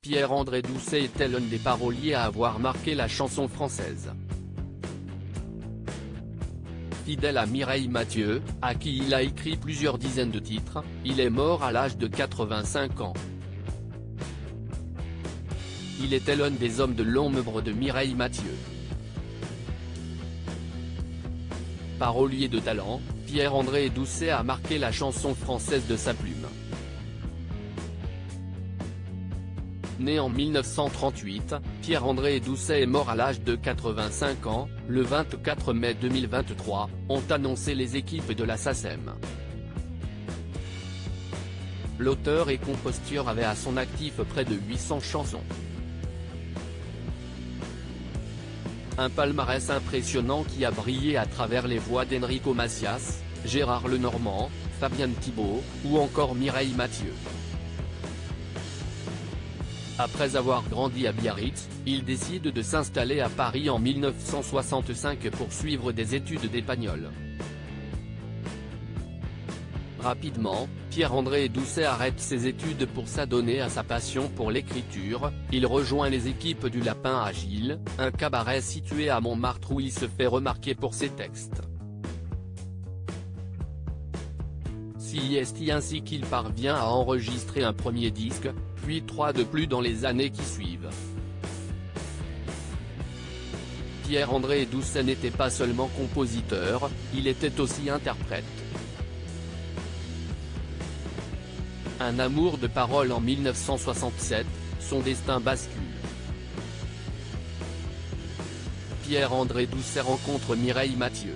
Pierre-André Doucet était l'un des paroliers à avoir marqué la chanson française. Fidèle à Mireille Mathieu, à qui il a écrit plusieurs dizaines de titres, il est mort à l'âge de 85 ans. Il était l'un des hommes de l'ombre de Mireille Mathieu. Parolier de talent, Pierre-André Doucet a marqué la chanson française de sa plume. Né en 1938, Pierre-André Doucet est mort à l'âge de 85 ans, le 24 mai 2023, ont annoncé les équipes de la SACEM. L'auteur et compositeur avait à son actif près de 800 chansons. Un palmarès impressionnant qui a brillé à travers les voix d'Enrico Macias, Gérard Lenormand, Fabienne Thibault, ou encore Mireille Mathieu. Après avoir grandi à Biarritz, il décide de s'installer à Paris en 1965 pour suivre des études d'espagnol. Rapidement, Pierre-André Doucet arrête ses études pour s'adonner à sa passion pour l'écriture, il rejoint les équipes du Lapin Agile, un cabaret situé à Montmartre où il se fait remarquer pour ses textes. C'est ainsi qu'il parvient à enregistrer un premier disque, puis 3 de plus dans les années qui suivent. Pierre-André Doucet n'était pas seulement compositeur, il était aussi interprète. Un amour de parole en 1967, son destin bascule. Pierre-André Doucet rencontre Mireille Mathieu.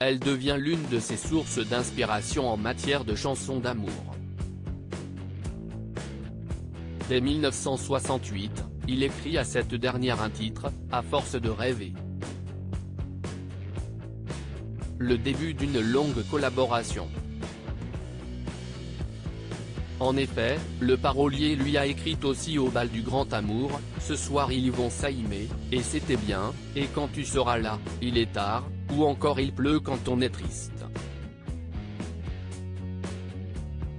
Elle devient l'une de ses sources d'inspiration en matière de chansons d'amour. Dès 1968, il écrit à cette dernière un titre, À force de rêver. Le début d'une longue collaboration. En effet, le parolier lui a écrit aussi au bal du grand amour, Ce soir ils vont s'aimer, et c'était bien, et quand tu seras là, il est tard, ou encore il pleut quand on est triste.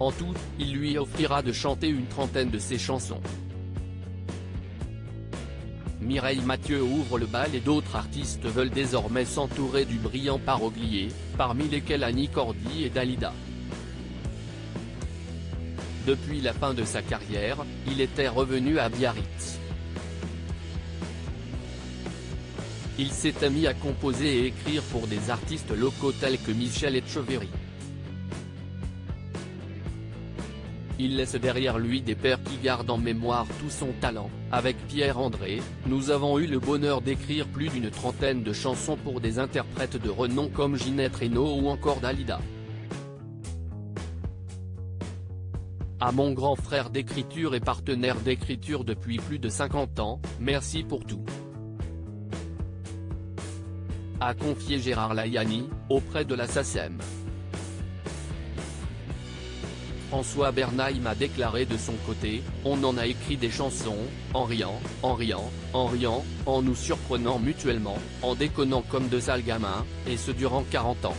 En tout, il lui offrira de chanter une trentaine de ses chansons. Mireille Mathieu ouvre le bal et d'autres artistes veulent désormais s'entourer du brillant parolier, parmi lesquels Annie Cordy et Dalida. Depuis la fin de sa carrière, il était revenu à Biarritz. Il s'était mis à composer et écrire pour des artistes locaux tels que Michel Etcheverry. Il laisse derrière lui des pères qui gardent en mémoire tout son talent. Avec Pierre-André, nous avons eu le bonheur d'écrire plus d'une trentaine de chansons pour des interprètes de renom comme Ginette Renaud ou encore Dalida. À mon grand frère d'écriture et partenaire d'écriture depuis plus de 50 ans, merci pour tout. A confié Gérard Layani, auprès de la SACEM. François Bernheim a déclaré de son côté, on en a écrit des chansons, en riant, en nous surprenant mutuellement, en déconnant comme de sales gamins, et ce durant 40 ans.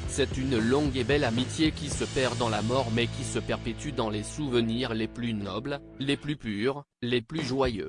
C'est une longue et belle amitié qui se perd dans la mort mais qui se perpétue dans les souvenirs les plus nobles, les plus purs, les plus joyeux.